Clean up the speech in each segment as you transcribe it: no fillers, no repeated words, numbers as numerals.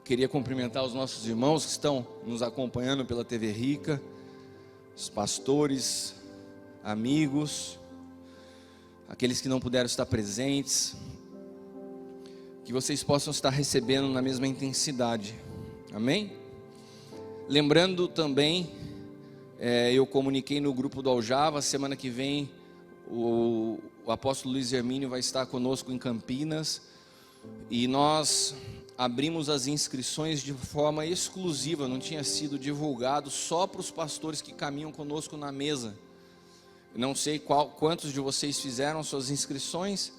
Queria cumprimentar os nossos irmãos que estão nos acompanhando pela TV Rica, os pastores, amigos, aqueles que não puderam estar presentes, que vocês possam estar recebendo na mesma intensidade, amém? Lembrando também, eu comuniquei no grupo do Aljava, semana que vem o apóstolo Luiz Hermínio vai estar conosco em Campinas, e nós abrimos as inscrições de forma exclusiva, não tinha sido divulgado, só para os pastores que caminham conosco na mesa. Não sei quantos de vocês fizeram suas inscrições,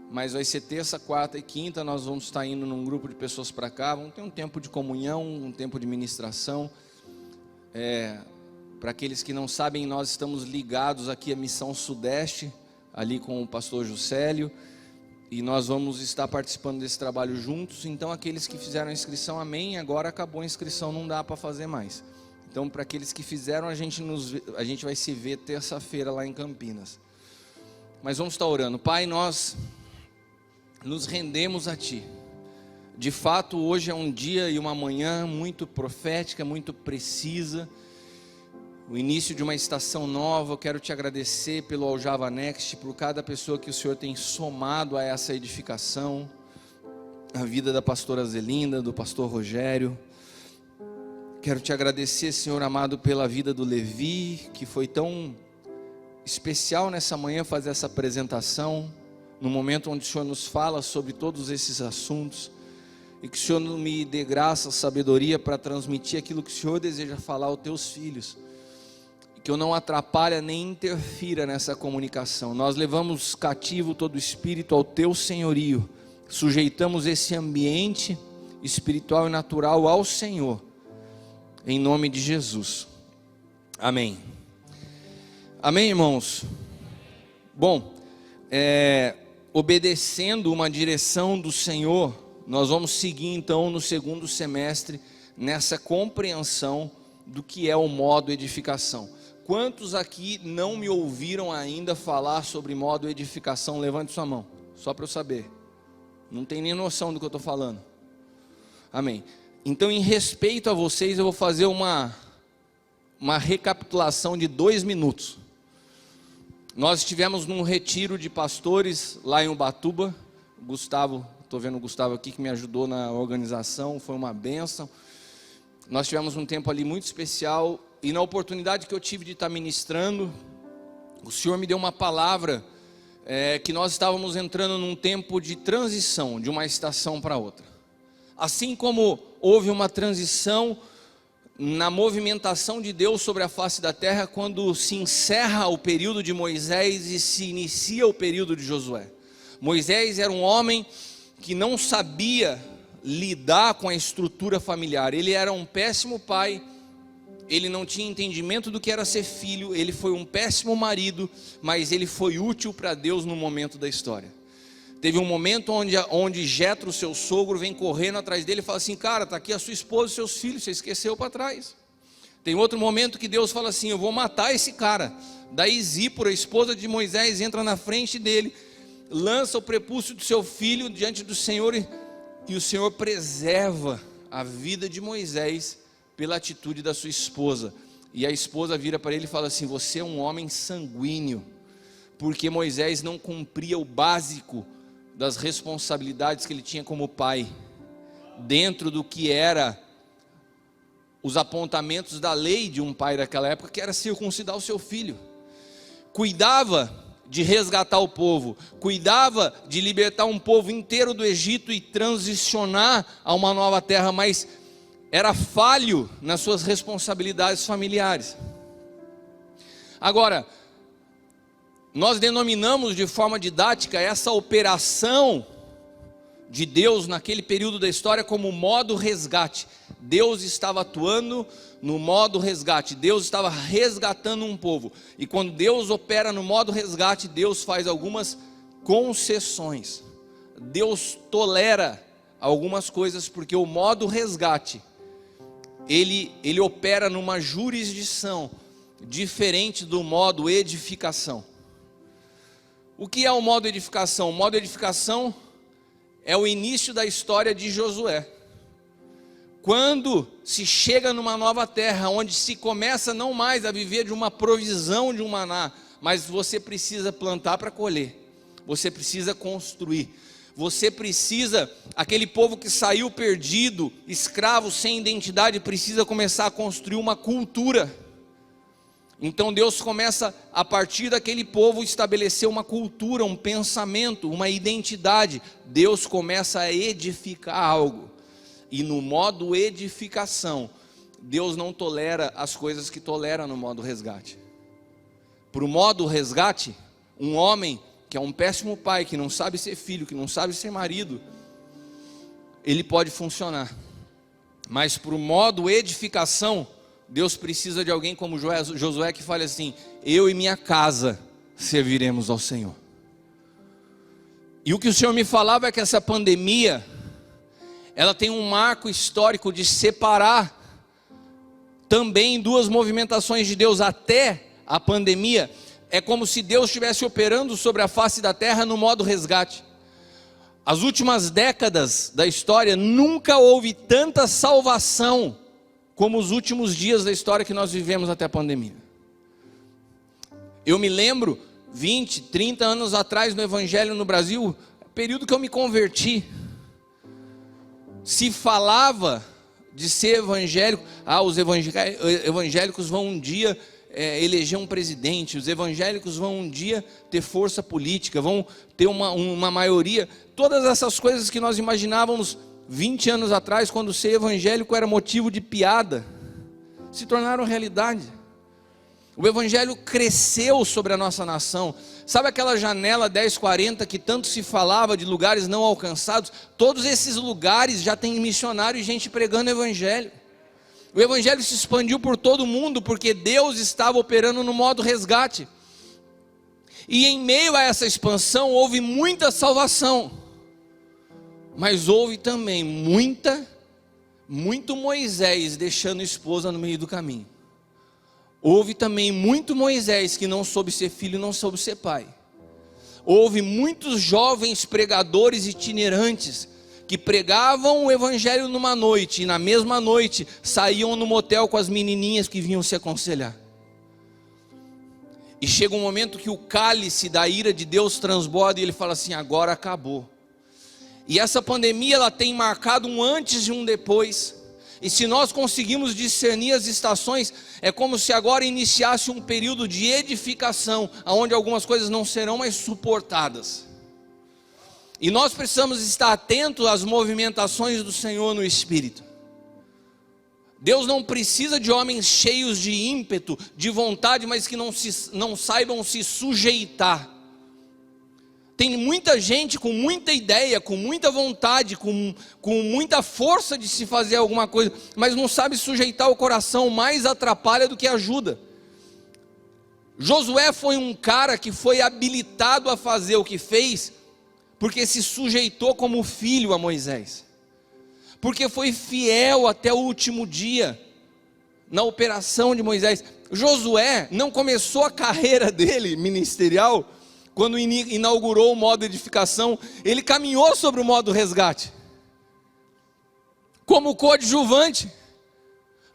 mas vai ser terça, quarta e quinta, nós vamos estar indo num grupo de pessoas para cá, vamos ter um tempo de comunhão, um tempo de ministração. Para aqueles que não sabem, nós estamos ligados aqui à Missão Sudeste, ali com o pastor Juscelio, e nós vamos estar participando desse trabalho juntos. Então aqueles que fizeram a inscrição, amém, agora acabou a inscrição, não dá para fazer mais. Então para aqueles que fizeram, a gente vai se ver terça-feira lá em Campinas. Mas vamos estar orando. Pai, nós nos rendemos a Ti. De fato, hoje é um dia e uma manhã muito profética, muito precisa, o início de uma estação nova. Eu quero Te agradecer pelo Aljava Next, por cada pessoa que o Senhor tem somado a essa edificação, a vida da pastora Zelinda, do pastor Rogério. Quero Te agradecer, Senhor amado, pela vida do Levi, que foi tão especial nessa manhã fazer essa apresentação, no momento onde o Senhor nos fala sobre todos esses assuntos, e que o Senhor me dê graça, sabedoria para transmitir aquilo que o Senhor deseja falar aos Teus filhos, e que eu não atrapalhe nem interfira nessa comunicação. Nós levamos cativo todo espírito ao Teu senhorio, sujeitamos esse ambiente espiritual e natural ao Senhor, em nome de Jesus, amém. Amém, irmãos? Bom, obedecendo uma direção do Senhor, nós vamos seguir então no segundo semestre, nessa compreensão do que é o modo edificação. Quantos aqui não me ouviram ainda falar sobre modo edificação? Levante sua mão, só para eu saber. Não tem nem noção do que eu estou falando. Amém. Então, em respeito a vocês, eu vou fazer uma recapitulação de 2 minutos. Nós estivemos num retiro de pastores lá em Ubatuba. Gustavo, estou vendo o Gustavo aqui que me ajudou na organização, foi uma bênção. Nós tivemos um tempo ali muito especial, e na oportunidade que eu tive de estar ministrando, o Senhor me deu uma palavra, que nós estávamos entrando num tempo de transição, de uma estação para outra. Assim como houve uma transição na movimentação de Deus sobre a face da terra, quando se encerra o período de Moisés e se inicia o período de Josué. Moisés era um homem que não sabia lidar com a estrutura familiar, ele era um péssimo pai, ele não tinha entendimento do que era ser filho, ele foi um péssimo marido, mas ele foi útil para Deus no momento da história. Teve um momento onde Jetro, seu sogro, vem correndo atrás dele e fala assim: cara, está aqui a sua esposa e seus filhos, você esqueceu para trás. Tem outro momento que Deus fala assim: eu vou matar esse cara. Daí Zípora, a esposa de Moisés, entra na frente dele, lança o prepúcio do seu filho diante do Senhor, e o Senhor preserva a vida de Moisés pela atitude da sua esposa. E a esposa vira para ele e fala assim: você é um homem sanguíneo, porque Moisés não cumpria o básico das responsabilidades que ele tinha como pai, dentro do que era os apontamentos da lei de um pai daquela época, que era circuncidar o seu filho. Cuidava de resgatar o povo, cuidava de libertar um povo inteiro do Egito e transicionar a uma nova terra, mas era falho nas suas responsabilidades familiares. Agora, nós denominamos de forma didática essa operação de Deus naquele período da história como modo resgate. Deus estava atuando no modo resgate, Deus estava resgatando um povo. E quando Deus opera no modo resgate, Deus faz algumas concessões. Deus tolera algumas coisas, porque o modo resgate, ele opera numa jurisdição diferente do modo edificação. O que é o modo edificação? O modo edificação é o início da história de Josué. quando se chega numa nova terra, onde se começa não mais a viver de uma provisão de um maná, mas você precisa plantar para colher, você precisa construir, você precisa, aquele povo que saiu perdido, escravo, sem identidade, precisa começar a construir uma cultura. Então Deus começa, a partir daquele povo, estabelecer uma cultura, um pensamento, uma identidade. Deus começa a edificar algo. E no modo edificação, Deus não tolera as coisas que tolera no modo resgate. Para o modo resgate, um homem que é um péssimo pai, que não sabe ser filho, que não sabe ser marido, ele pode funcionar. Mas para o modo edificação, Deus precisa de alguém como Josué, que fale assim: eu e minha casa serviremos ao Senhor. E o que o Senhor me falava é que essa pandemia, ela tem um marco histórico de separar também duas movimentações de Deus. Até a pandemia, é como se Deus estivesse operando sobre a face da terra no modo resgate. As últimas décadas da história, nunca houve tanta salvação como os últimos dias da história que nós vivemos até a pandemia. Eu me lembro, 20, 30 anos atrás no Evangelho no Brasil, período que eu me converti, se falava de ser evangélico, os evangélicos vão um dia eleger um presidente, os evangélicos vão um dia ter força política, vão ter uma maioria, todas essas coisas que nós imaginávamos 20 anos atrás, quando ser evangélico era motivo de piada, se tornaram realidade. O evangelho cresceu sobre a nossa nação. Sabe aquela janela 1040 que tanto se falava de lugares não alcançados? Todos esses lugares já tem missionário e gente pregando o evangelho. O evangelho se expandiu por todo mundo, porque Deus estava operando no modo resgate. E em meio a essa expansão houve muita salvação, mas houve também muito Moisés deixando a esposa no meio do caminho. Houve também muito Moisés que não soube ser filho, não soube ser pai. Houve muitos jovens pregadores itinerantes que pregavam o evangelho numa noite, e na mesma noite saíam no motel com as menininhas que vinham se aconselhar. E chega um momento que o cálice da ira de Deus transborda e ele fala assim: agora acabou. E essa pandemia, ela tem marcado um antes e um depois. E se nós conseguimos discernir as estações, é como se agora iniciasse um período de edificação, onde algumas coisas não serão mais suportadas. E nós precisamos estar atentos às movimentações do Senhor no Espírito. Deus não precisa de homens cheios de ímpeto, de vontade, mas que não saibam se sujeitar. Tem muita gente com muita ideia, com muita vontade, com muita força de se fazer alguma coisa, mas não sabe sujeitar o coração, mais atrapalha do que ajuda. Josué foi um cara que foi habilitado a fazer o que fez, porque se sujeitou como filho a Moisés, porque foi fiel até o último dia, na operação de Moisés. Josué não começou a carreira dele ministerial quando inaugurou o modo edificação, ele caminhou sobre o modo resgate, como coadjuvante,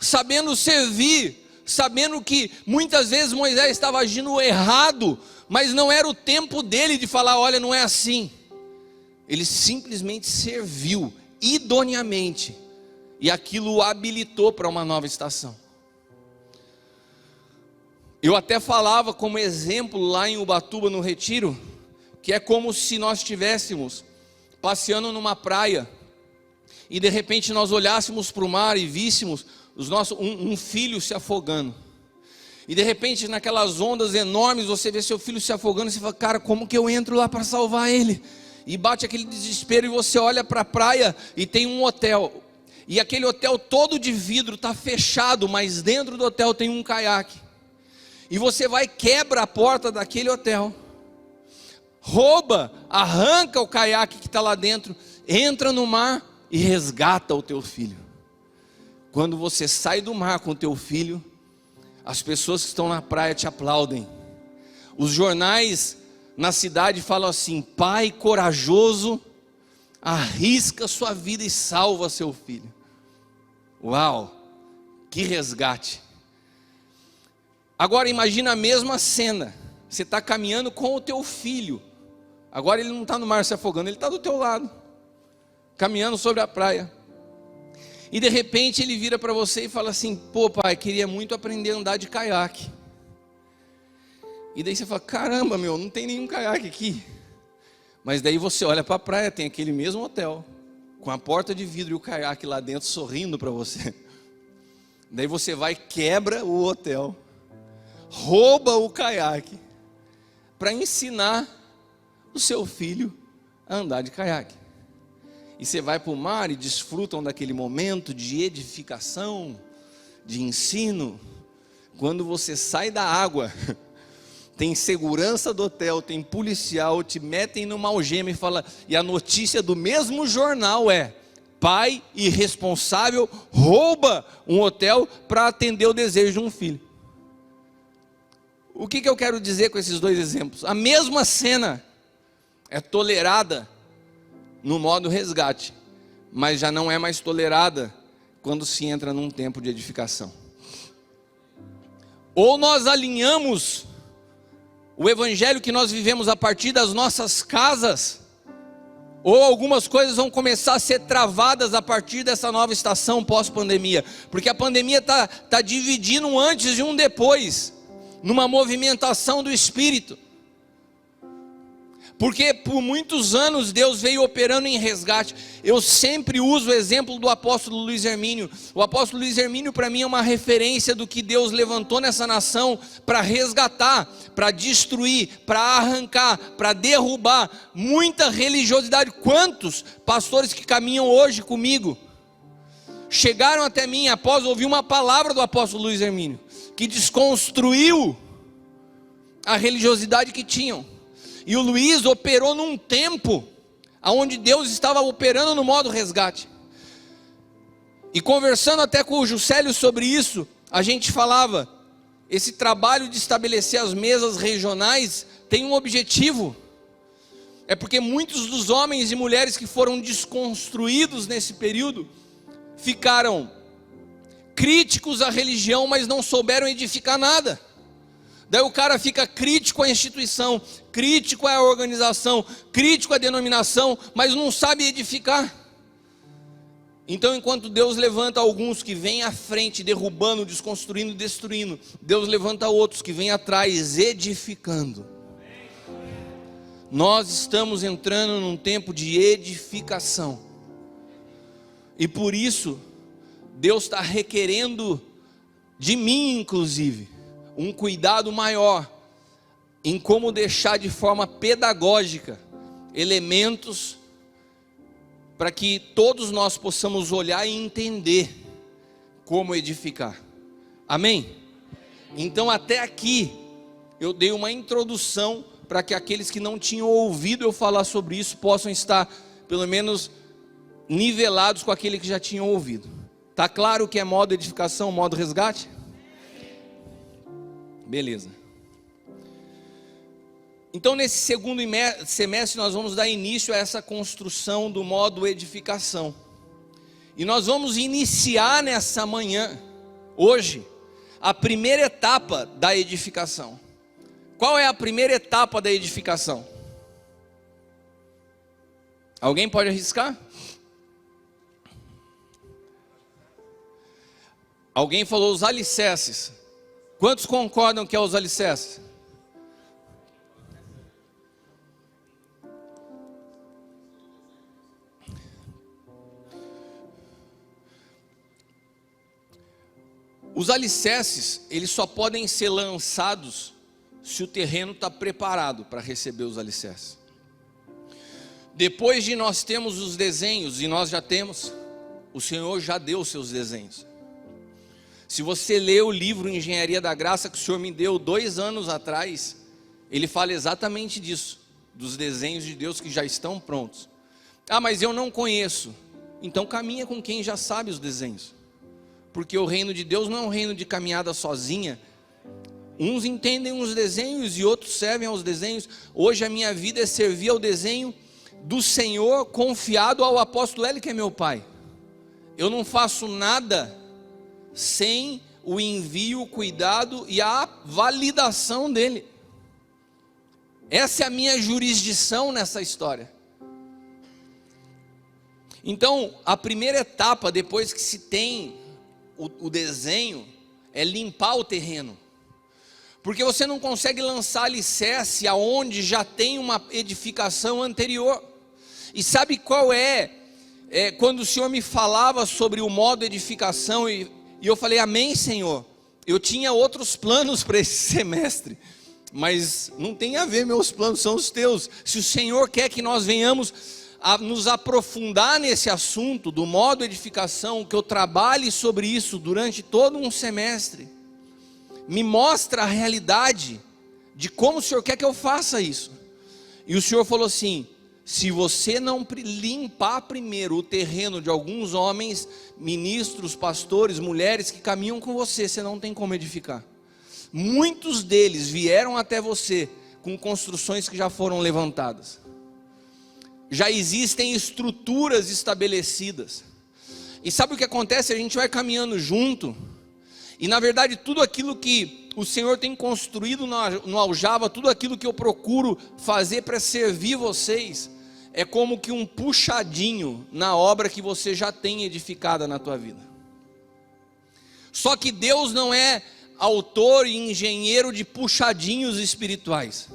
sabendo servir, sabendo que muitas vezes Moisés estava agindo errado, mas não era o tempo dele de falar: olha, não é assim. Ele simplesmente serviu idoneamente, e aquilo o habilitou para uma nova estação. Eu até falava como exemplo lá em Ubatuba, no retiro, que é como se nós estivéssemos passeando numa praia, e de repente nós olhássemos para o mar e víssemos um filho se afogando. E de repente naquelas ondas enormes você vê seu filho se afogando e você fala: cara, como que eu entro lá para salvar ele? E bate aquele desespero, e você olha para a praia e tem um hotel. E aquele hotel todo de vidro está fechado, mas dentro do hotel tem um caiaque. E você vai, quebra a porta daquele hotel, rouba, arranca o caiaque que está lá dentro, entra no mar e resgata o teu filho. Quando você sai do mar com o teu filho, as pessoas que estão na praia te aplaudem. Os jornais na cidade falam assim: pai corajoso arrisca sua vida e salva seu filho. Uau, que resgate. Agora imagina a mesma cena, você está caminhando com o teu filho, agora ele não está no mar se afogando, ele está do teu lado, caminhando sobre a praia, e de repente ele vira para você e fala assim: pô pai, queria muito aprender a andar de caiaque. E daí você fala: caramba meu, não tem nenhum caiaque aqui. Mas daí você olha para a praia, tem aquele mesmo hotel, com a porta de vidro e o caiaque lá dentro sorrindo para você. Daí você vai, quebra o hotel, rouba o caiaque, para ensinar o seu filho a andar de caiaque. E você vai para o mar e desfrutam daquele momento de edificação, de ensino. Quando você sai da água, tem segurança do hotel, tem policial, te metem numa algema e fala, e a notícia do mesmo jornal é: pai irresponsável rouba um hotel para atender o desejo de um filho. O que eu quero dizer com esses dois exemplos? A mesma cena é tolerada no modo resgate, mas já não é mais tolerada quando se entra num tempo de edificação. Ou nós alinhamos o evangelho que nós vivemos a partir das nossas casas, ou algumas coisas vão começar a ser travadas a partir dessa nova estação pós-pandemia, porque a pandemia está dividindo um antes e um depois, numa movimentação do Espírito. Porque por muitos anos Deus veio operando em resgate. Eu sempre uso o exemplo do apóstolo Luiz Hermínio. O apóstolo Luiz Hermínio para mim é uma referência do que Deus levantou nessa nação para resgatar, para destruir, para arrancar, para derrubar muita religiosidade. Quantos pastores que caminham hoje comigo chegaram até mim após ouvir uma palavra do apóstolo Luiz Hermínio, que desconstruiu a religiosidade que tinham. E o Luiz operou num tempo onde Deus estava operando no modo resgate. E conversando até com o Juscelio sobre isso, a gente falava, esse trabalho de estabelecer as mesas regionais tem um objetivo. É porque muitos dos homens e mulheres que foram desconstruídos nesse período, ficaram críticos à religião, mas não souberam edificar nada. Daí o cara fica crítico à instituição, crítico à organização, crítico à denominação, mas não sabe edificar. Então enquanto Deus levanta alguns que vêm à frente, derrubando, desconstruindo, destruindo, Deus levanta outros que vêm atrás, edificando. Nós estamos entrando num tempo de edificação. E por isso, Deus está requerendo de mim inclusive um cuidado maior em como deixar de forma pedagógica elementos para que todos nós possamos olhar e entender como edificar. Amém? Então até aqui eu dei uma introdução para que aqueles que não tinham ouvido eu falar sobre isso possam estar pelo menos nivelados com aquele que já tinham ouvido. Tá claro o que é modo edificação, modo resgate? Beleza. Então nesse segundo semestre nós vamos dar início a essa construção do modo edificação. E nós vamos iniciar nessa manhã, hoje, a primeira etapa da edificação. Qual é a primeira etapa da edificação? Alguém pode arriscar? Alguém falou os alicerces. Quantos concordam que é os alicerces? Os alicerces, eles só podem ser lançados se o terreno está preparado para receber os alicerces. Depois de nós termos os desenhos, e nós já temos, o Senhor já deu os seus desenhos. Se você ler o livro Engenharia da Graça, que o Senhor me deu 2 anos atrás, ele fala exatamente disso, dos desenhos de Deus que já estão prontos. Ah, mas eu não conheço. Então caminha com quem já sabe os desenhos. Porque o reino de Deus não é um reino de caminhada sozinha. Uns entendem os desenhos e outros servem aos desenhos. Hoje a minha vida é servir ao desenho do Senhor, confiado ao apóstolo Hélio, que é meu pai. eu não faço nada sem o envio, o cuidado e a validação dele. Essa é a minha jurisdição nessa história. Então, a primeira etapa, depois que se tem o desenho, é limpar o terreno. Porque você não consegue lançar alicerce aonde já tem uma edificação anterior. E sabe qual é? Quando o Senhor me falava sobre o modo edificação, e eu falei, amém, Senhor. Eu tinha outros planos para esse semestre, mas não tem a ver, meus planos são os teus. Se o Senhor quer que nós venhamos a nos aprofundar nesse assunto do modo edificação, que eu trabalhe sobre isso durante todo um semestre, me mostra a realidade de como o Senhor quer que eu faça isso. E o Senhor falou assim, se você não limpar primeiro o terreno de alguns homens, ministros, pastores, mulheres que caminham com você, você não tem como edificar. Muitos deles vieram até você com construções que já foram levantadas. Já existem estruturas estabelecidas. E sabe o que acontece? A gente vai caminhando junto, e na verdade tudo aquilo que o Senhor tem construído no Aljava, tudo aquilo que eu procuro fazer para servir vocês, é como que um puxadinho na obra que você já tem edificada na tua vida. Só que Deus não é autor e engenheiro de puxadinhos espirituais.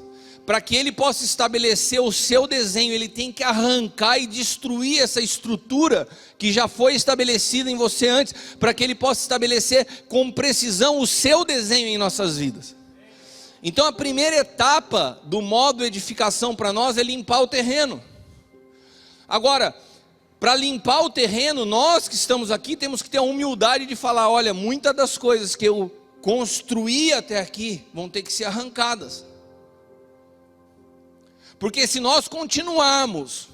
Para que Ele possa estabelecer o seu desenho, Ele tem que arrancar e destruir essa estrutura que já foi estabelecida em você antes, para que Ele possa estabelecer com precisão o seu desenho em nossas vidas. Então a primeira etapa do modo edificação para nós é limpar o terreno. Agora, para limpar o terreno, nós que estamos aqui temos que ter a humildade de falar, olha, muitas das coisas que eu construí até aqui vão ter que ser arrancadas. Porque se nós continuarmos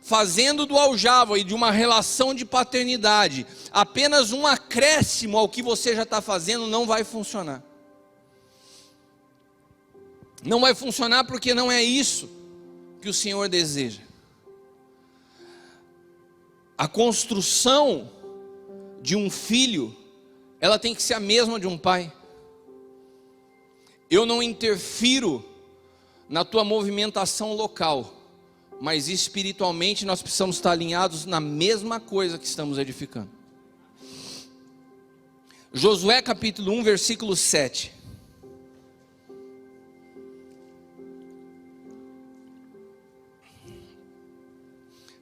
fazendo do Aljava e de uma relação de paternidade apenas um acréscimo ao que você já está fazendo, não vai funcionar. Não vai funcionar porque não é isso que o Senhor deseja. A construção de um filho, ela tem que ser a mesma de um pai. Eu não interfiro na tua movimentação local, mas espiritualmente nós precisamos estar alinhados na mesma coisa que estamos edificando. Josué capítulo 1, versículo 7.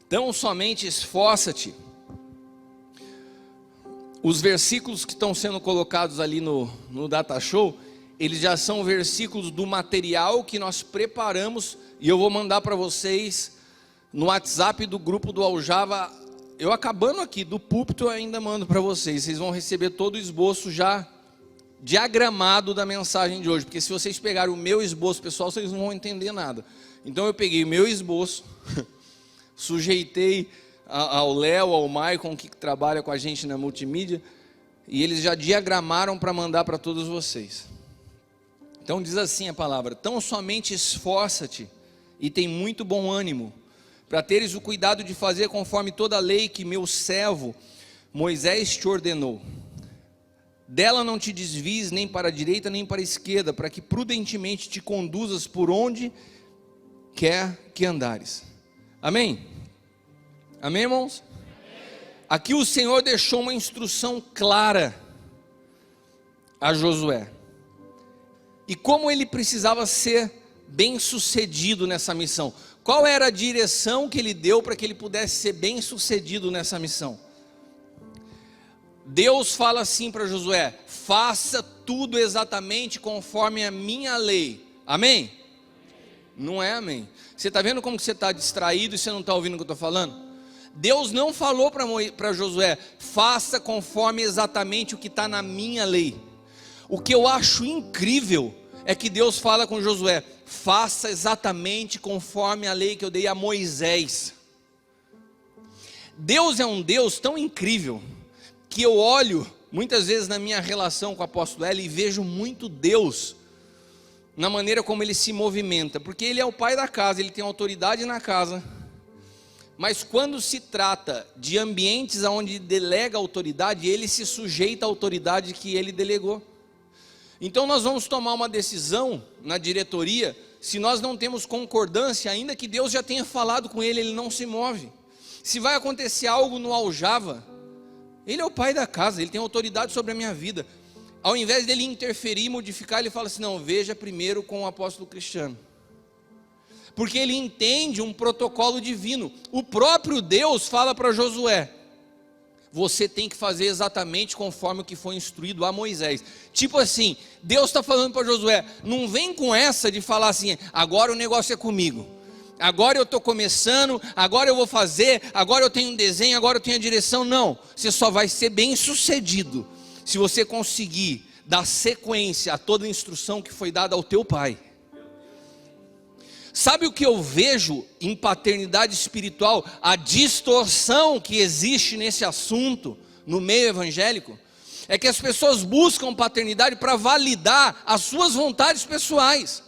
Então somente esforça-te. Os versículos que estão sendo colocados ali no Data Show, eles já são versículos do material que nós preparamos, e eu vou mandar para vocês no WhatsApp do grupo do Aljava. Eu acabando aqui do púlpito, eu ainda mando para vocês. Vocês vão receber todo o esboço já diagramado da mensagem de hoje, porque se vocês pegarem o meu esboço, pessoal, vocês não vão entender nada. Então eu peguei o meu esboço, sujeitei ao Léo, ao Maicon, que trabalha com a gente na multimídia, e eles já diagramaram para mandar para todos vocês. Então diz assim a palavra: tão somente esforça-te e tem muito bom ânimo, para teres o cuidado de fazer conforme toda a lei que meu servo Moisés te ordenou. Dela não te desvies nem para a direita nem para a esquerda, para que prudentemente te conduzas por onde quer que andares. Amém? Amém, irmãos? Aqui o Senhor deixou uma instrução clara a Josué. E como ele precisava ser bem sucedido nessa missão. Qual era a direção que ele deu para que ele pudesse ser bem sucedido nessa missão? Deus fala assim para Josué: faça tudo exatamente conforme a minha lei. Amém? Não é amém? Você está vendo como você está distraído e você não está ouvindo o que eu estou falando? Deus não falou para Josué: faça conforme exatamente o que está na minha lei. O que eu acho incrível é que Deus fala com Josué: faça exatamente conforme a lei que eu dei a Moisés. Deus é um Deus tão incrível que eu olho muitas vezes na minha relação com o apóstolo Hélio e vejo muito Deus na maneira como ele se movimenta, porque ele é o pai da casa, ele tem autoridade na casa Mas quando se trata de ambientes onde delega autoridade, ele se sujeita à autoridade que ele delegou. Então nós vamos tomar uma decisão na diretoria, se nós não temos concordância, ainda que Deus já tenha falado com ele, ele não se move. Se vai acontecer algo no aljava, ele é o pai da casa, ele tem autoridade sobre a minha vida. Ao invés dele interferir e modificar, ele fala assim, não, veja primeiro com o apóstolo Cristiano. Porque ele entende um protocolo divino. O próprio Deus fala para Josué, você tem que fazer exatamente conforme o que foi instruído a Moisés. Tipo assim, Deus está falando para Josué, não vem com essa de falar assim, agora o negócio é comigo. Agora eu estou começando, agora eu vou fazer, agora eu tenho um desenho, agora eu tenho a direção. Não, você só vai ser bem sucedido se você conseguir dar sequência a toda a instrução que foi dada ao teu pai. Sabe o que eu vejo em paternidade espiritual? A distorção que existe nesse assunto no meio evangélico é que as pessoas buscam paternidade para validar as suas vontades pessoais.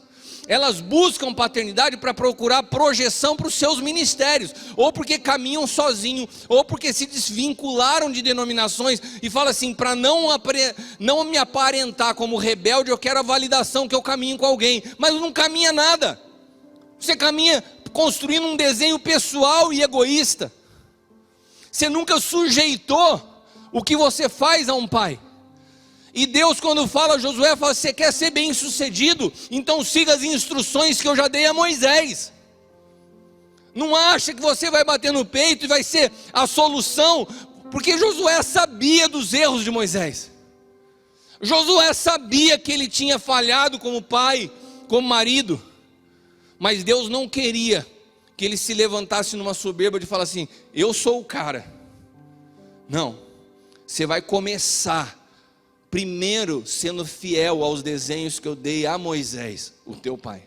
Elas buscam paternidade para procurar projeção para os seus ministérios, ou porque caminham sozinhos, ou porque se desvincularam de denominações e falam assim, para não me aparentar como rebelde, eu quero a validação que eu caminho com alguém, mas não caminha nada. Você caminha construindo um desenho pessoal e egoísta. Você nunca sujeitou o que você faz a um pai. E Deus, quando fala a Josué, fala, você quer ser bem sucedido? Então siga as instruções que eu já dei a Moisés. Não acha que você vai bater no peito e vai ser a solução, porque Josué sabia dos erros de Moisés. Josué sabia que ele tinha falhado como pai, como marido. Mas Deus não queria que ele se levantasse numa soberba de falar assim, eu sou o cara. Não, você vai começar primeiro sendo fiel aos desenhos que eu dei a Moisés, o teu pai.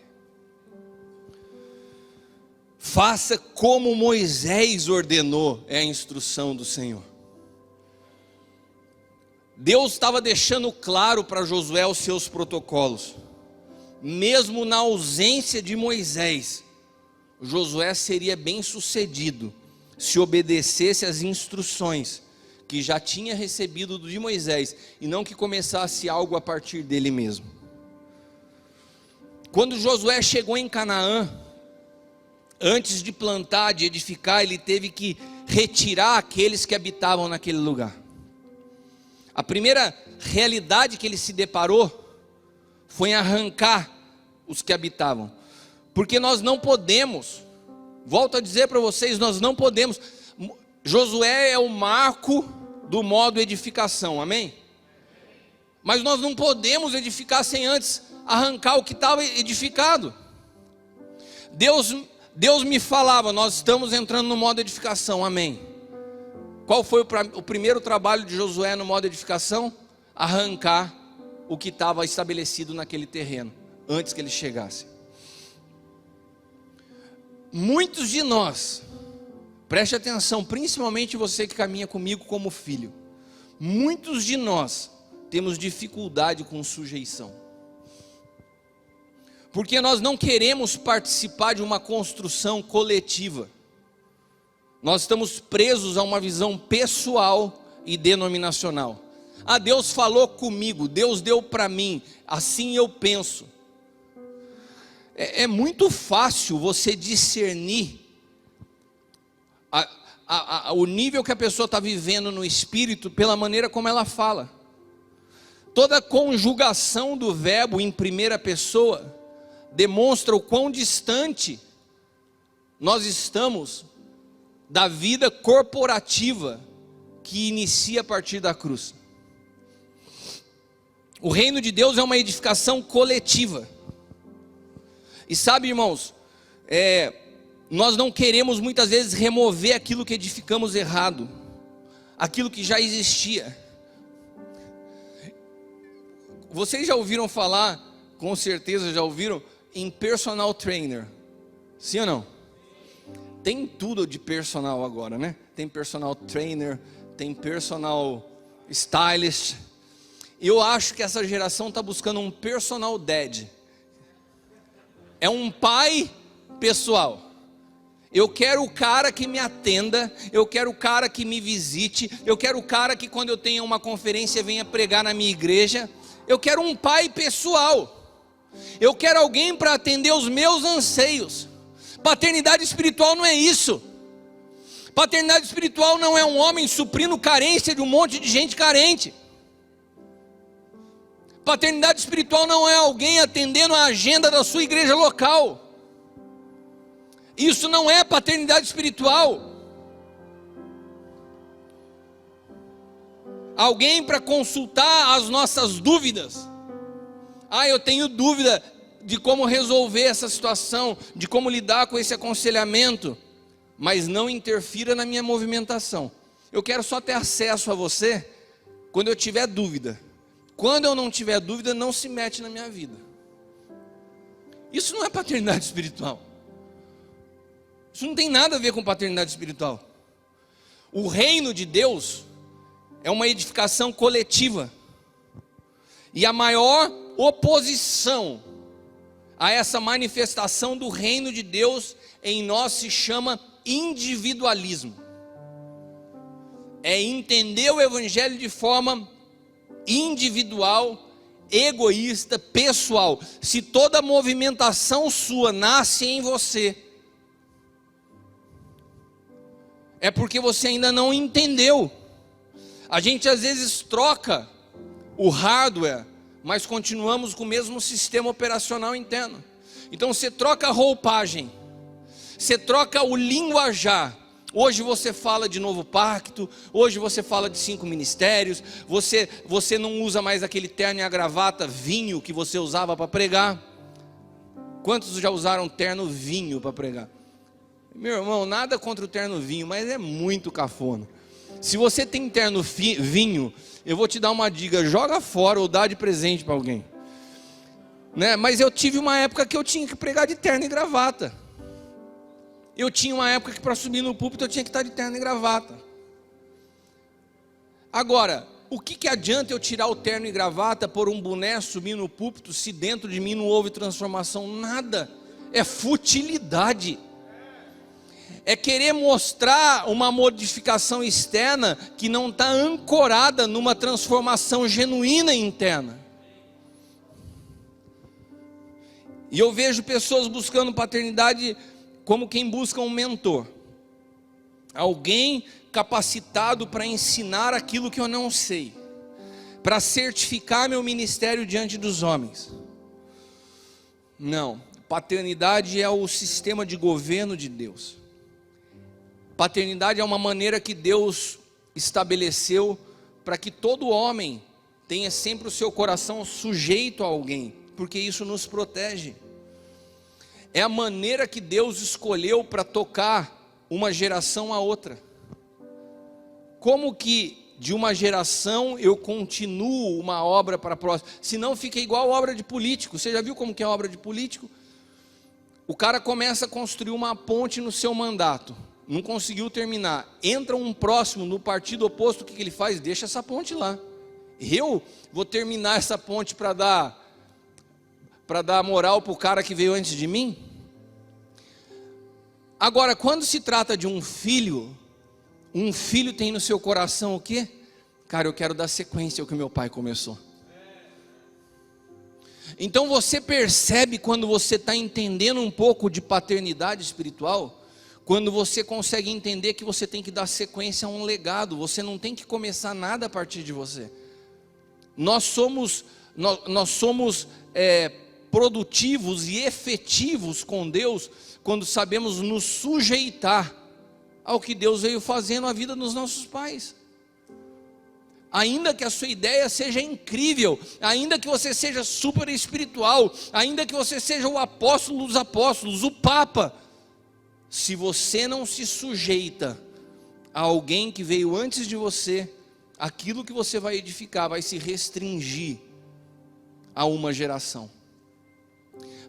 Faça como Moisés ordenou, é a instrução do Senhor. Deus estava deixando claro para Josué os seus protocolos. Mesmo na ausência de Moisés, Josué seria bem sucedido se obedecesse às instruções que já tinha recebido de Moisés, e não que começasse algo a partir dele mesmo. Quando Josué chegou em Canaã, antes de plantar, de edificar, ele teve que retirar aqueles que habitavam naquele lugar. A primeira realidade que ele se deparou foi arrancar os que habitavam, porque nós não podemos, volto a dizer para vocês, nós não podemos. Josué é o marco do modo edificação, amém? Mas nós não podemos edificar sem antes arrancar o que estava edificado. Deus me falava, nós estamos entrando no modo edificação, amém? Qual foi o primeiro trabalho de Josué no modo edificação? Arrancar o que estava estabelecido naquele terreno, antes que ele chegasse. Muitos de nós, preste atenção, principalmente você que caminha comigo como filho, muitos de nós temos dificuldade com sujeição, porque nós não queremos participar de uma construção coletiva. Nós estamos presos a uma visão pessoal e denominacional. Ah, Deus falou comigo, Deus deu para mim, assim eu penso. É muito fácil você discernir o nível que a pessoa está vivendo no espírito pela maneira como ela fala. Toda conjugação do verbo em primeira pessoa demonstra o quão distante nós estamos da vida corporativa que inicia a partir da cruz. O reino de Deus é uma edificação coletiva. E sabe, irmãos, nós não queremos muitas vezes remover aquilo que edificamos errado, aquilo que já existia. Vocês já ouviram falar, com certeza já ouviram, em personal trainer, sim ou não? Tem tudo de personal agora, né? Tem personal trainer, tem personal stylist. Eu acho que essa geração está buscando um personal dad. É um pai pessoal. Eu quero o cara que me atenda, eu quero o cara que me visite, eu quero o cara que quando eu tenha uma conferência venha pregar na minha igreja. Eu quero um pai pessoal, eu quero alguém para atender os meus anseios. Paternidade espiritual não é isso. Paternidade espiritual não é um homem suprindo carência de um monte de gente carente. Paternidade espiritual não é alguém atendendo a agenda da sua igreja local. Isso não é paternidade espiritual. Alguém para consultar as nossas dúvidas. Eu tenho dúvida de como resolver essa situação, de como lidar com esse aconselhamento, mas não interfira na minha movimentação. Eu quero só ter acesso a você quando eu tiver dúvida. Quando eu não tiver dúvida, não se mete na minha vida. Isso não é paternidade espiritual. Isso não tem nada a ver com paternidade espiritual. O reino de Deus é uma edificação coletiva. E a maior oposição a essa manifestação do reino de Deus em nós se chama individualismo. É entender o evangelho de forma individual, egoísta, pessoal. Se toda movimentação sua nasce em você, é porque você ainda não entendeu. A gente às vezes troca o hardware, mas continuamos com o mesmo sistema operacional interno. Então você troca a roupagem, você troca o linguajar. Hoje você fala de novo pacto, hoje você fala de 5 ministérios, você não usa mais aquele terno e a gravata vinho que você usava para pregar. Quantos já usaram terno vinho para pregar? Meu irmão, nada contra o terno vinho, mas é muito cafona. Se você tem terno vinho, eu vou te dar uma dica: joga fora ou dá de presente para alguém, né? Mas eu tive uma época que eu tinha que pregar de terno e gravata. Eu tinha uma época que para subir no púlpito eu tinha que estar de terno e gravata. Agora, o que adianta eu tirar o terno e gravata, pôr um boné, subir no púlpito, se dentro de mim não houve transformação? Nada. É futilidade. É querer mostrar uma modificação externa que não está ancorada numa transformação genuína interna. E eu vejo pessoas buscando paternidade como quem busca um mentor, alguém capacitado para ensinar aquilo que eu não sei, para certificar meu ministério diante dos homens. Não, paternidade é o sistema de governo de Deus. Paternidade é uma maneira que Deus estabeleceu para que todo homem tenha sempre o seu coração sujeito a alguém, porque isso nos protege. É a maneira que Deus escolheu para tocar uma geração a outra. Como que de uma geração eu continuo uma obra para a próxima? Senão fica igual obra de político. Você já viu como que é obra de político? O cara começa a construir uma ponte no seu mandato, não conseguiu terminar, entra um próximo no partido oposto, o que ele faz? Deixa essa ponte lá. Eu vou terminar essa ponte para dar moral para o cara que veio antes de mim? Agora, quando se trata de um filho tem no seu coração o quê? Cara, eu quero dar sequência ao que meu pai começou. Então você percebe quando você está entendendo um pouco de paternidade espiritual, quando você consegue entender que você tem que dar sequência a um legado, você não tem que começar nada a partir de você. Nós somos produtivos e efetivos com Deus quando sabemos nos sujeitar ao que Deus veio fazendo na vida dos nossos pais. Ainda que a sua ideia seja incrível, ainda que você seja super espiritual, ainda que você seja o apóstolo dos apóstolos, o Papa, se você não se sujeita a alguém que veio antes de você, aquilo que você vai edificar vai se restringir a uma geração.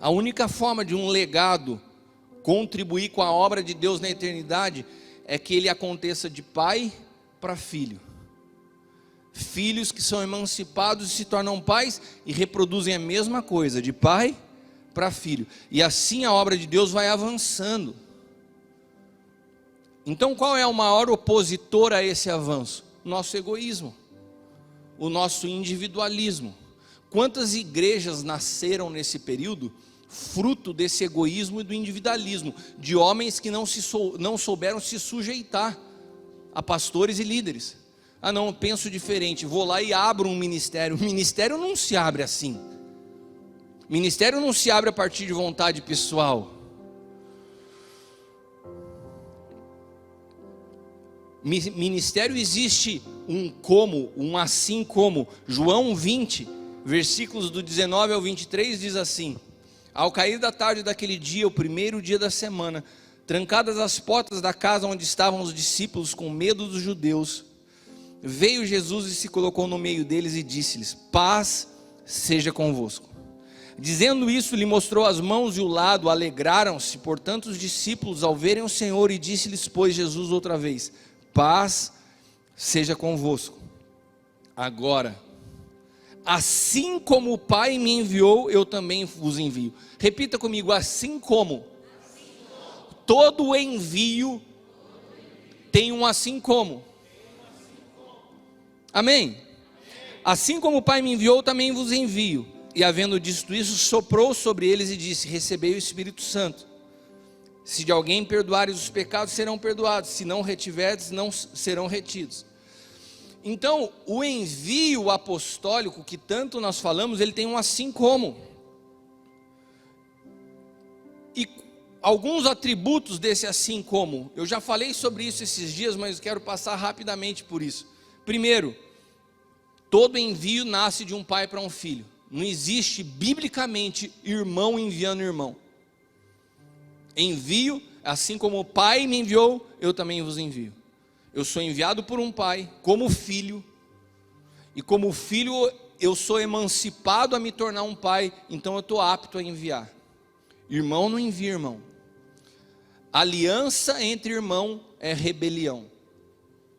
A única forma de um legado contribuir com a obra de Deus na eternidade é que ele aconteça de pai para filho. Filhos que são emancipados e se tornam pais e reproduzem a mesma coisa, de pai para filho. E assim a obra de Deus vai avançando. Então qual é o maior opositor a esse avanço? Nosso egoísmo, o nosso individualismo. Quantas igrejas nasceram nesse período fruto desse egoísmo e do individualismo, de homens que não souberam se sujeitar a pastores e líderes. Ah não, eu penso diferente, vou lá e abro um ministério. O ministério não se abre assim. Ministério não se abre a partir de vontade pessoal. Ministério existe um assim como. João 20, versículos do 19 ao 23 diz assim: ao cair da tarde daquele dia, o primeiro dia da semana, trancadas as portas da casa onde estavam os discípulos com medo dos judeus, veio Jesus e se colocou no meio deles e disse-lhes: paz seja convosco. Dizendo isso, lhe mostrou as mãos e o lado. Alegraram-se, portanto, os discípulos ao verem o Senhor, e disse-lhes, pois, Jesus outra vez: paz seja convosco. Agora, assim como o Pai me enviou, eu também vos envio. Repita comigo: assim como. Todo envio tem um assim como. Amém? Assim como o Pai me enviou, também vos envio. E havendo dito isso, soprou sobre eles e disse: recebei o Espírito Santo. Se de alguém perdoares os pecados, serão perdoados. Se não retiverdes, não serão retidos. Então, o envio apostólico que tanto nós falamos, ele tem um assim como. E alguns atributos desse assim como, eu já falei sobre isso esses dias, mas quero passar rapidamente por isso. Primeiro, todo envio nasce de um pai para um filho. Não existe biblicamente irmão enviando irmão. Envio, assim como o Pai me enviou, eu também vos envio. Eu sou enviado por um pai, como filho, e como filho eu sou emancipado a me tornar um pai, então eu estou apto a enviar. Irmão não envia irmão. Aliança entre irmão é rebelião.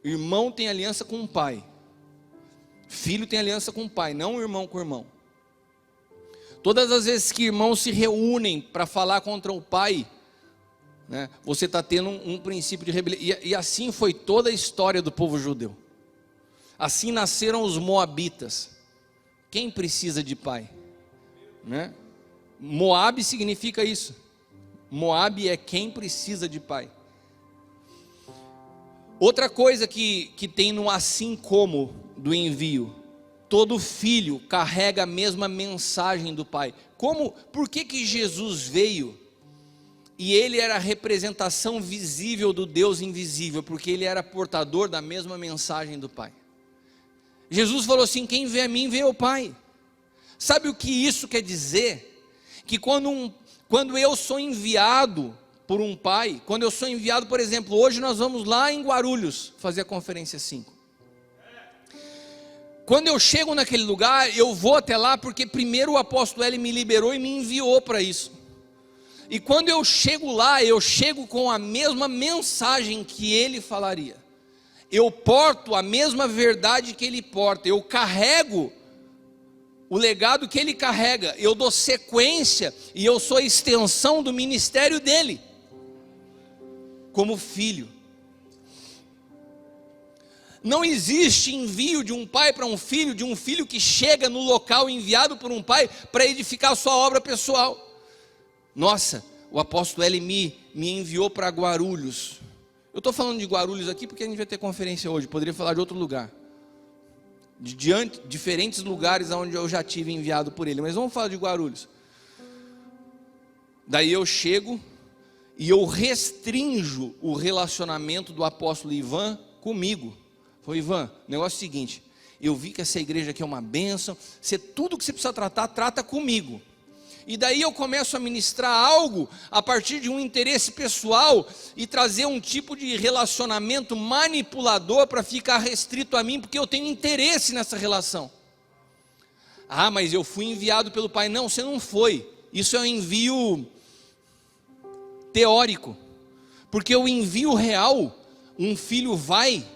Irmão tem aliança com o pai. Filho tem aliança com o pai, não irmão com irmão. Todas as vezes que irmãos se reúnem para falar contra o pai, né, você está tendo um princípio de rebelião. E assim foi toda a história do povo judeu. Assim nasceram os moabitas. Quem precisa de pai? Né? Moabe significa isso. Moabe é quem precisa de pai. Outra coisa que tem no assim como do envio: todo filho carrega a mesma mensagem do pai. Por que Jesus veio? E ele era a representação visível do Deus invisível, porque ele era portador da mesma mensagem do Pai. Jesus falou assim: quem vê a mim, vê o Pai. Sabe o que isso quer dizer? Que quando eu sou enviado por um pai, quando eu sou enviado, por exemplo, hoje nós vamos lá em Guarulhos fazer a conferência 5. Quando eu chego naquele lugar, eu vou até lá porque primeiro o apóstolo L me liberou e me enviou para isso. E quando eu chego lá, eu chego com a mesma mensagem que ele falaria. Eu porto a mesma verdade que ele porta. Eu carrego o legado que ele carrega. Eu dou sequência e eu sou a extensão do ministério dele, como filho. Não existe envio de um pai para um filho, de um filho que chega no local enviado por um pai para edificar a sua obra pessoal. Nossa, o apóstolo L me enviou para Guarulhos. Eu estou falando de Guarulhos aqui porque a gente vai ter conferência hoje. Poderia falar de outro lugar, de diferentes lugares onde eu já tive enviado por ele, mas vamos falar de Guarulhos. Daí eu chego e eu restringo o relacionamento do apóstolo Ivan comigo. Falei: Ivan, o negócio é o seguinte, eu vi que essa igreja aqui é uma bênção, tudo que você precisa tratar, trata comigo. E daí eu começo a ministrar algo a partir de um interesse pessoal e trazer um tipo de relacionamento manipulador para ficar restrito a mim, porque eu tenho interesse nessa relação. Ah, mas eu fui enviado pelo Pai. Não, você não foi. Isso é um envio teórico, porque o envio real, um filho vai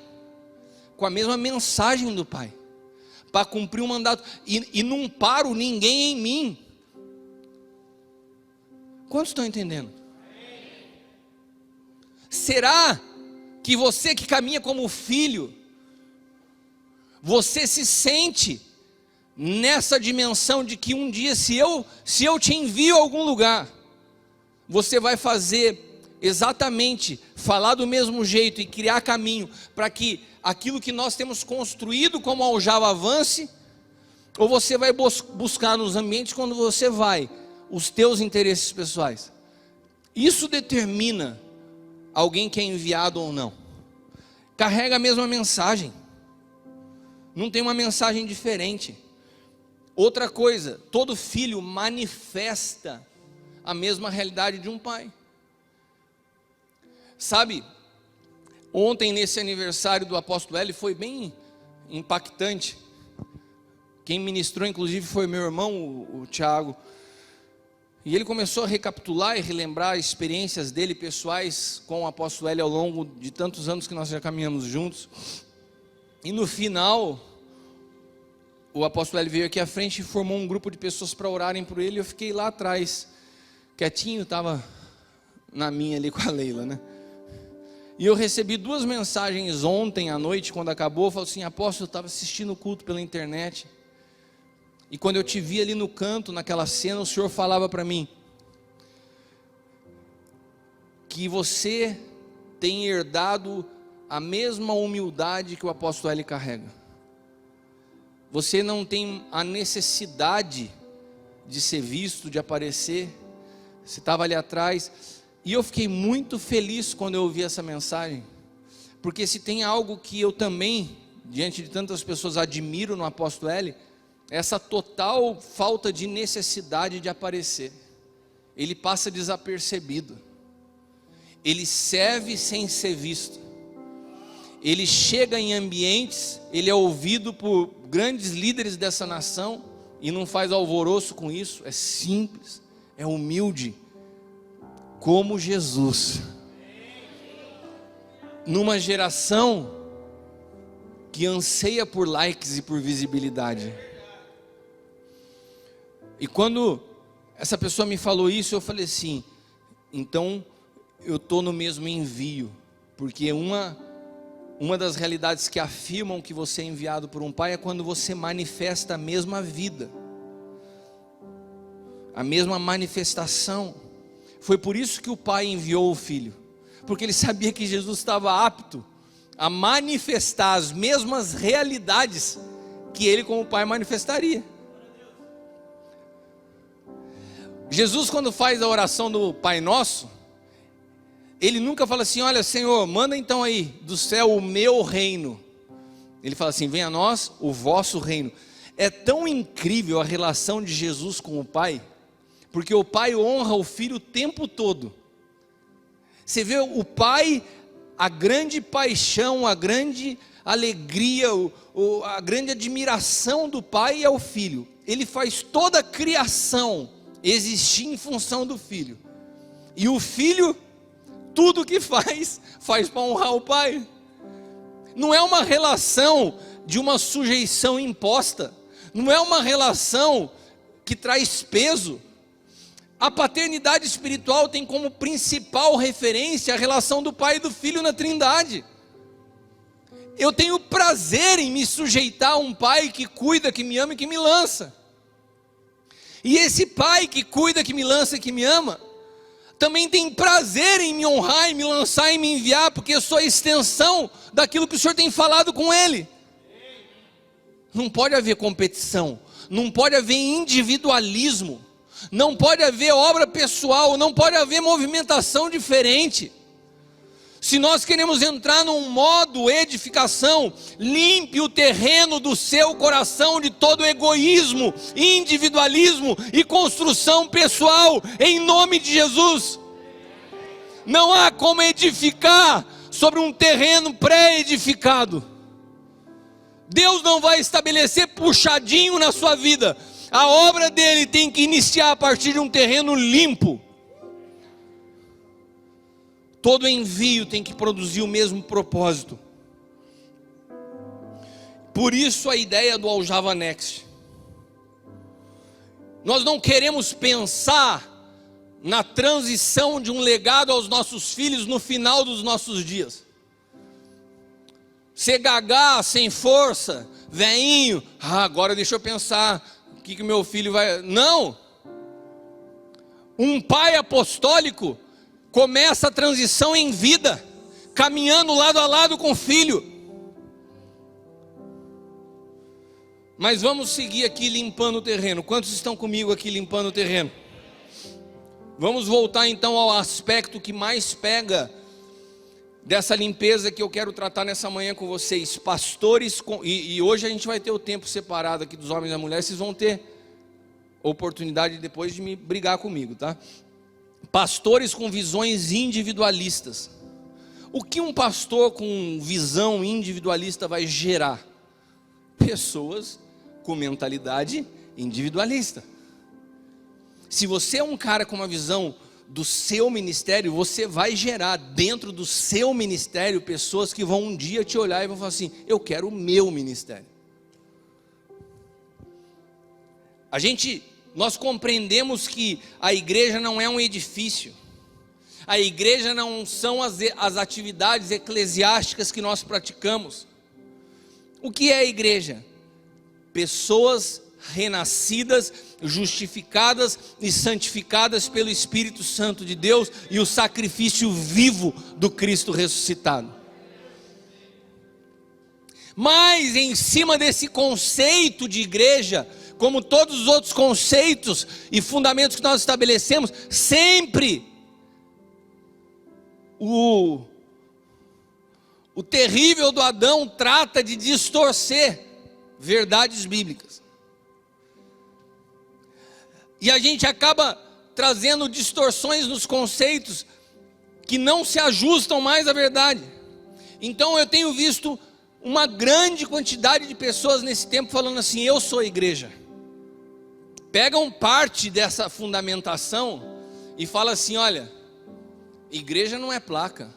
com a mesma mensagem do Pai, para cumprir um mandato, e não paro ninguém em mim. Quantos estão entendendo? Será que você que caminha como filho, você se sente nessa dimensão de que um dia, se eu te envio a algum lugar, você vai fazer exatamente, falar do mesmo jeito e criar caminho para que aquilo que nós temos construído como aljava avance, ou você vai buscar nos ambientes quando você vai, os teus interesses pessoais. Isso determina alguém que é enviado ou não. Carrega a mesma mensagem, não tem uma mensagem diferente. Outra coisa, todo filho manifesta a mesma realidade de um pai. Sabe, ontem nesse aniversário do apóstolo Hélio foi bem impactante. Quem ministrou inclusive foi meu irmão, o Tiago. E ele começou a recapitular e relembrar experiências dele pessoais com o apóstolo Hélio ao longo de tantos anos que nós já caminhamos juntos. E no final, o apóstolo Hélio veio aqui à frente e formou um grupo de pessoas para orarem por ele. Eu fiquei lá atrás, quietinho, estava na minha ali com a Leila, né? E eu recebi 2 mensagens ontem à noite, quando acabou. Falou assim: apóstolo, eu estava assistindo o culto pela internet, e quando eu te vi ali no canto, naquela cena, o Senhor falava para mim que você tem herdado a mesma humildade que o apóstolo Hélio carrega. Você não tem a necessidade de ser visto, de aparecer. Você estava ali atrás. E eu fiquei muito feliz quando eu ouvi essa mensagem, porque se tem algo que eu também, diante de tantas pessoas, admiro no apóstolo Hélio, é essa total falta de necessidade de aparecer. Ele passa desapercebido, ele serve sem ser visto, ele chega em ambientes, ele é ouvido por grandes líderes dessa nação, e não faz alvoroço com isso, é simples, é humilde, como Jesus, numa geração que anseia por likes e por visibilidade. E quando essa pessoa me falou isso, eu falei assim: então eu estou no mesmo envio, porque uma das realidades que afirmam que você é enviado por um pai é quando você manifesta a mesma vida, a mesma manifestação. Foi por isso que o pai enviou o filho, porque ele sabia que Jesus estava apto a manifestar as mesmas realidades que ele como pai manifestaria. Jesus, quando faz a oração do Pai Nosso, ele nunca fala assim: olha, Senhor, manda então aí do céu o meu reino. Ele fala assim: venha a nós o vosso reino. É tão incrível a relação de Jesus com o Pai, porque o pai honra o filho o tempo todo. Você vê o pai, a grande paixão, a grande alegria, a grande admiração do pai é o filho. Ele faz toda a criação existir em função do filho. E o filho, tudo que faz para honrar o pai. Não é uma relação de uma sujeição imposta, não é uma relação que traz peso. A paternidade espiritual tem como principal referência a relação do pai e do filho na Trindade. Eu tenho prazer em me sujeitar a um pai que cuida, que me ama e que me lança. E esse pai que cuida, que me lança e que me ama, também tem prazer em me honrar, em me lançar e me enviar, porque eu sou a extensão daquilo que o Senhor tem falado com ele. Não pode haver competição, não pode haver individualismo, não pode haver obra pessoal, não pode haver movimentação diferente. Se nós queremos entrar num modo edificação, limpe o terreno do seu coração de todo egoísmo, individualismo e construção pessoal, em nome de Jesus. Não há como edificar sobre um terreno pré-edificado. Deus não vai estabelecer puxadinho na sua vida. A obra dele tem que iniciar a partir de um terreno limpo. Todo envio tem que produzir o mesmo propósito. Por isso a ideia do Aljava Next. Nós não queremos pensar na transição de um legado aos nossos filhos no final dos nossos dias. ser gagá, sem força, veinho, agora deixa eu pensar, o que meu filho vai... Não! Um pai apostólico começa a transição em vida, caminhando lado a lado com o filho. Mas vamos seguir aqui limpando o terreno. Quantos estão comigo aqui limpando o terreno? Vamos voltar então ao aspecto que mais pega dessa limpeza que eu quero tratar nessa manhã com vocês. Pastores, e hoje a gente vai ter o tempo separado aqui dos homens e da mulher. Vocês vão ter oportunidade depois de me brigar comigo, tá? Pastores com visões individualistas. O que um pastor com visão individualista vai gerar? Pessoas com mentalidade individualista. Se você é um cara com uma visão do seu ministério, você vai gerar dentro do seu ministério pessoas que vão um dia te olhar e vão falar assim: eu quero o meu ministério. Nós compreendemos que a igreja não é um edifício. A igreja não são as atividades eclesiásticas que nós praticamos. O que é a igreja? Pessoas renascidas, justificadas e santificadas pelo Espírito Santo de Deus e o sacrifício vivo do Cristo ressuscitado. Mas em cima desse conceito de igreja, como todos os outros conceitos e fundamentos que nós estabelecemos, sempre o terrível do Adão trata de distorcer verdades bíblicas. E a gente acaba trazendo distorções nos conceitos que não se ajustam mais à verdade. Então eu tenho visto uma grande quantidade de pessoas nesse tempo falando assim: eu sou igreja. Pegam parte dessa fundamentação e falam assim: olha, igreja não é placa,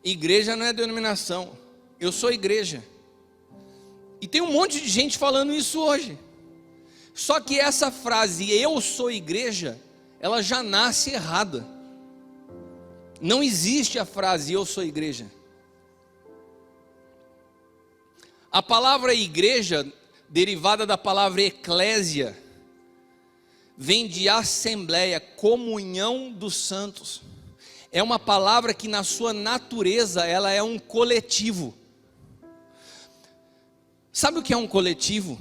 igreja não é denominação, eu sou igreja. E tem um monte de gente falando isso hoje. Só que essa frase, eu sou igreja, ela já nasce errada. Não existe a frase, eu sou igreja. A palavra igreja, derivada da palavra eclésia, vem de assembleia, comunhão dos santos. É uma palavra que na sua natureza, ela é um coletivo. Sabe o que é um coletivo?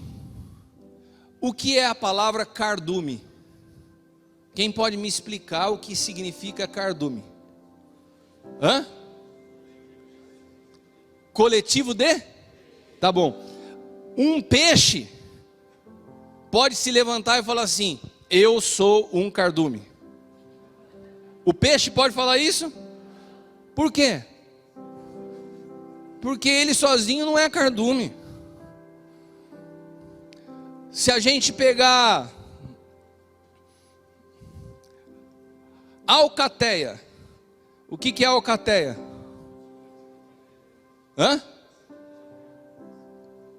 O que é a palavra cardume? Quem pode me explicar o que significa cardume? Coletivo de? Tá bom. Um peixe pode se levantar e falar assim: eu sou um cardume. O peixe pode falar isso? Por quê? Porque ele sozinho não é cardume. Se a gente pegar alcateia, o que é alcateia?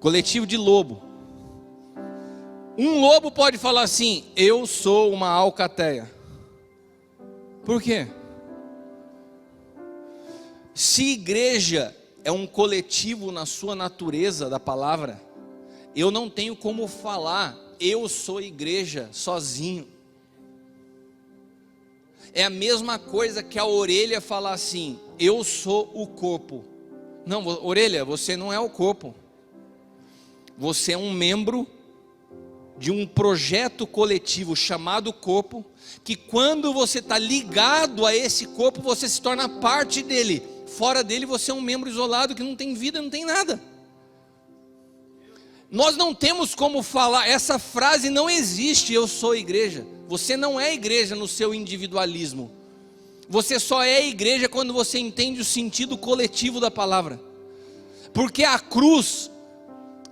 Coletivo de lobo. Um lobo pode falar assim: eu sou uma alcateia. Por quê? Se igreja é um coletivo na sua natureza da palavra, eu não tenho como falar eu sou igreja sozinho. É a mesma coisa que a orelha falar assim: eu sou o corpo. Não, orelha, você não é o corpo. Você é um membro de um projeto coletivo chamado corpo, que quando você está ligado a esse corpo, você se torna parte dele. Fora dele você é um membro isolado que não tem vida, não tem nada. Nós não temos como falar, essa frase não existe, eu sou igreja. Você não é igreja no seu individualismo. Você só é igreja quando você entende o sentido coletivo da palavra. Porque a cruz,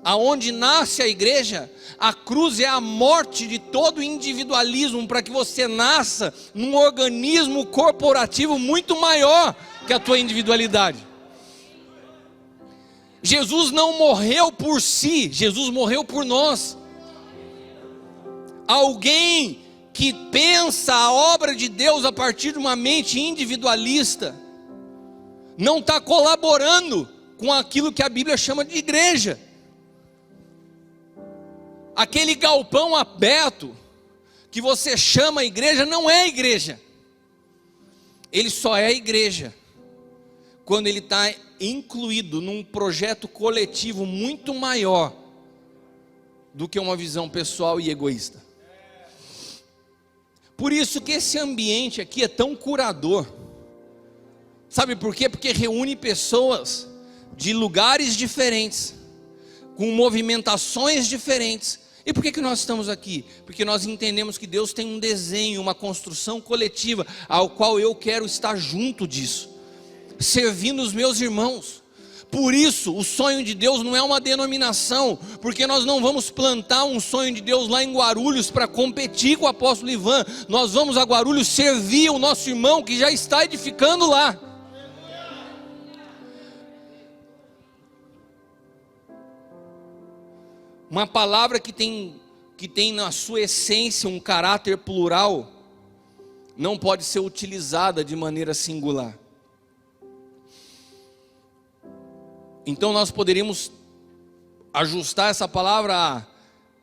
aonde nasce a igreja, a cruz é a morte de todo individualismo, para que você nasça num organismo corporativo muito maior que a tua individualidade. Jesus não morreu por si, Jesus morreu por nós. Alguém que pensa a obra de Deus a partir de uma mente individualista, não está colaborando com aquilo que a Bíblia chama de igreja. Aquele galpão aberto que você chama igreja não é igreja. Ele só é igreja quando ele está incluído num projeto coletivo muito maior do que uma visão pessoal e egoísta. Por isso que esse ambiente aqui é tão curador. Sabe por quê? Porque reúne pessoas de lugares diferentes, com movimentações diferentes. E por que nós estamos aqui? Porque nós entendemos que Deus tem um desenho, uma construção coletiva, ao qual eu quero estar junto disso, servindo os meus irmãos. Por isso, o sonho de Deus não é uma denominação, porque nós não vamos plantar um sonho de Deus lá em Guarulhos para competir com o apóstolo Ivan. Nós vamos a Guarulhos servir o nosso irmão que já está edificando lá. Uma palavra que tem na sua essência um caráter plural, não pode ser utilizada de maneira singular. Então nós poderíamos ajustar essa palavra a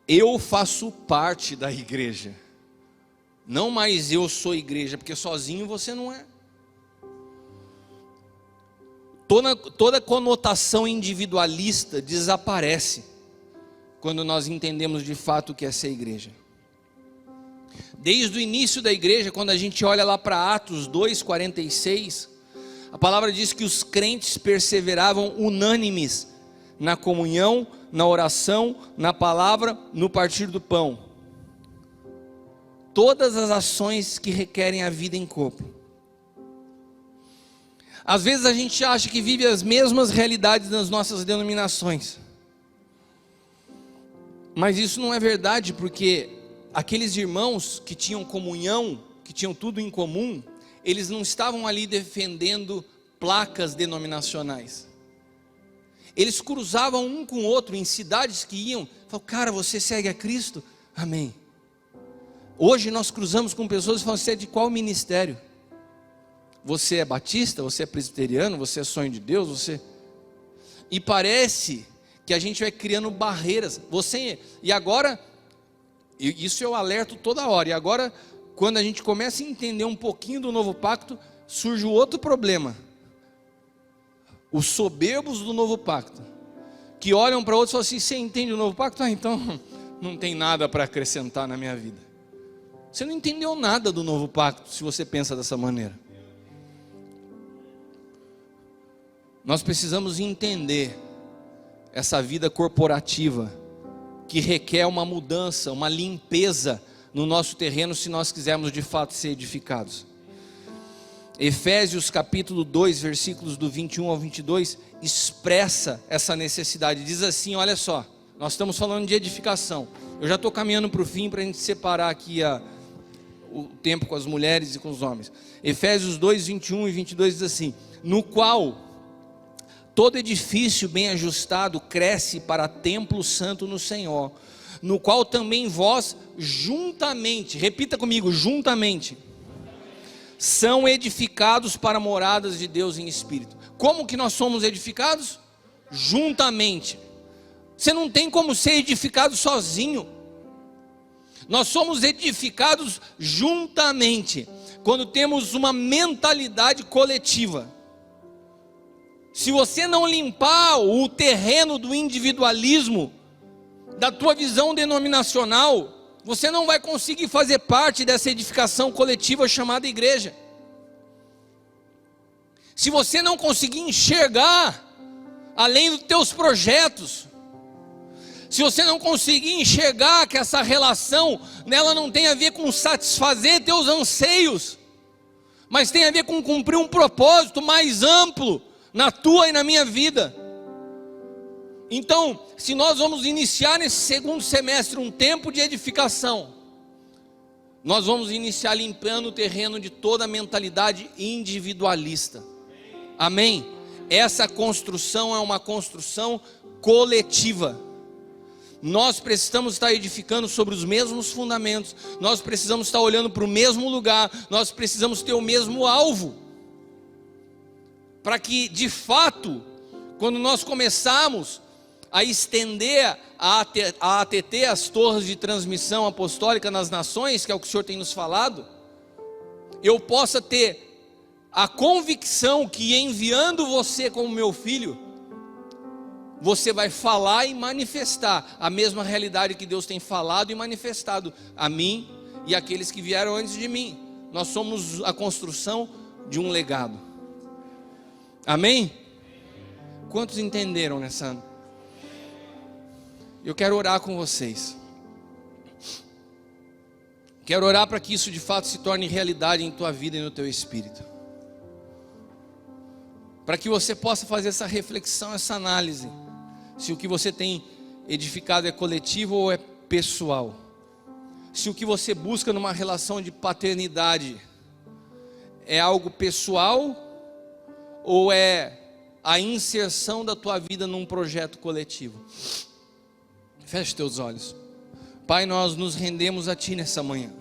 eu faço parte da igreja. Não mais eu sou igreja, porque sozinho você não é. Toda conotação individualista desaparece quando nós entendemos de fato o que é ser igreja. Desde o início da igreja, quando a gente olha lá para Atos 2:46, a palavra diz que os crentes perseveravam unânimes na comunhão, na oração, na palavra, no partir do pão. Todas as ações que requerem a vida em corpo. Às vezes a gente acha que vive as mesmas realidades nas nossas denominações. Mas isso não é verdade, porque aqueles irmãos que tinham comunhão, que tinham tudo em comum, eles não estavam ali defendendo placas denominacionais. Eles cruzavam um com o outro em cidades que iam, falavam, cara, você segue a Cristo? Amém. Hoje nós cruzamos com pessoas e falamos, você é de qual ministério? Você é batista? Você é presbiteriano? Você é sonho de Deus? Você... E parece que a gente vai criando barreiras. E agora, isso eu alerto toda hora. E agora, quando a gente começa a entender um pouquinho do novo pacto, surge o outro problema. Os soberbos do novo pacto, que olham para outros e falam assim, você entende o novo pacto? Ah, então não tem nada para acrescentar na minha vida. Você não entendeu nada do novo pacto, se você pensa dessa maneira. Nós precisamos entender essa vida corporativa, que requer uma mudança, uma limpeza no nosso terreno, se nós quisermos de fato ser edificados. Efésios capítulo 2, versículos do 21 ao 22, expressa essa necessidade, diz assim, olha só, nós estamos falando de edificação, eu já estou caminhando para o fim, para a gente separar aqui o tempo com as mulheres e com os homens. Efésios 2, 21 e 22 diz assim, no qual todo edifício bem ajustado cresce para templo santo no Senhor, no qual também vós juntamente, repita comigo, juntamente, são edificados para moradas de Deus em Espírito. Como que nós somos edificados? Juntamente. Você não tem como ser edificado sozinho. Nós somos edificados juntamente, quando temos uma mentalidade coletiva. Se você não limpar o terreno do individualismo, da tua visão denominacional, você não vai conseguir fazer parte dessa edificação coletiva chamada igreja. Se você não conseguir enxergar além dos teus projetos, se você não conseguir enxergar que essa relação, nela não tem a ver com satisfazer teus anseios, mas tem a ver com cumprir um propósito mais amplo, na tua e na minha vida. Então, se nós vamos iniciar nesse segundo semestre um tempo de edificação, nós vamos iniciar limpando o terreno de toda a mentalidade individualista. Amém? Essa construção é uma construção coletiva. Nós precisamos estar edificando sobre os mesmos fundamentos, nós precisamos estar olhando para o mesmo lugar, nós precisamos ter o mesmo alvo, para que de fato, Quando nós começarmos a estender a ATT, as torres de transmissão apostólica nas nações, que é o que o Senhor tem nos falado, eu possa ter a convicção que enviando você como meu filho, você vai falar e manifestar a mesma realidade que Deus tem falado e manifestado a mim e aqueles que vieram antes de mim. Nós somos a construção de um legado. Amém? Quantos entenderam nessa? Eu quero orar com vocês. Quero orar para que isso de fato se torne realidade em tua vida e no teu espírito. Para que você possa fazer essa reflexão, essa análise. Se o que você tem edificado é coletivo ou é pessoal. Se o que você busca numa relação de paternidade é algo pessoal ou é a inserção da tua vida num projeto coletivo. Feche teus olhos. Pai, nós nos rendemos a Ti nessa manhã.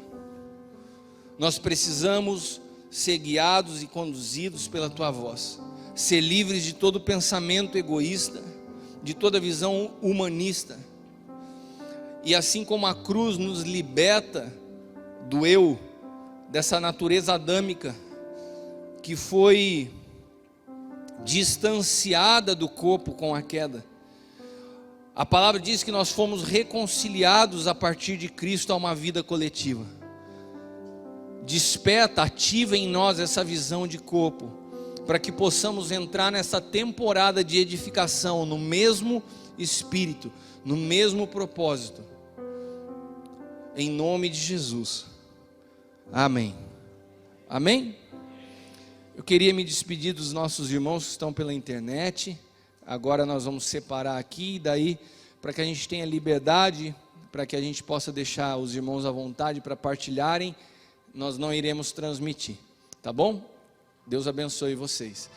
Nós precisamos ser guiados e conduzidos pela Tua voz. Ser livres de todo pensamento egoísta, de toda visão humanista. E assim como a cruz nos liberta do eu, dessa natureza adâmica, que foi distanciada do corpo com a queda. A palavra diz que nós fomos reconciliados a partir de Cristo a uma vida coletiva. Desperta, ativa em nós essa visão de corpo, para que possamos entrar nessa temporada de edificação, no mesmo espírito, no mesmo propósito. Em nome de Jesus. Amém. Amém? Eu queria me despedir dos nossos irmãos que estão pela internet. Agora nós vamos separar aqui, daí para que a gente tenha liberdade, para que a gente possa deixar os irmãos à vontade para partilharem, nós não iremos transmitir, tá bom? Deus abençoe vocês.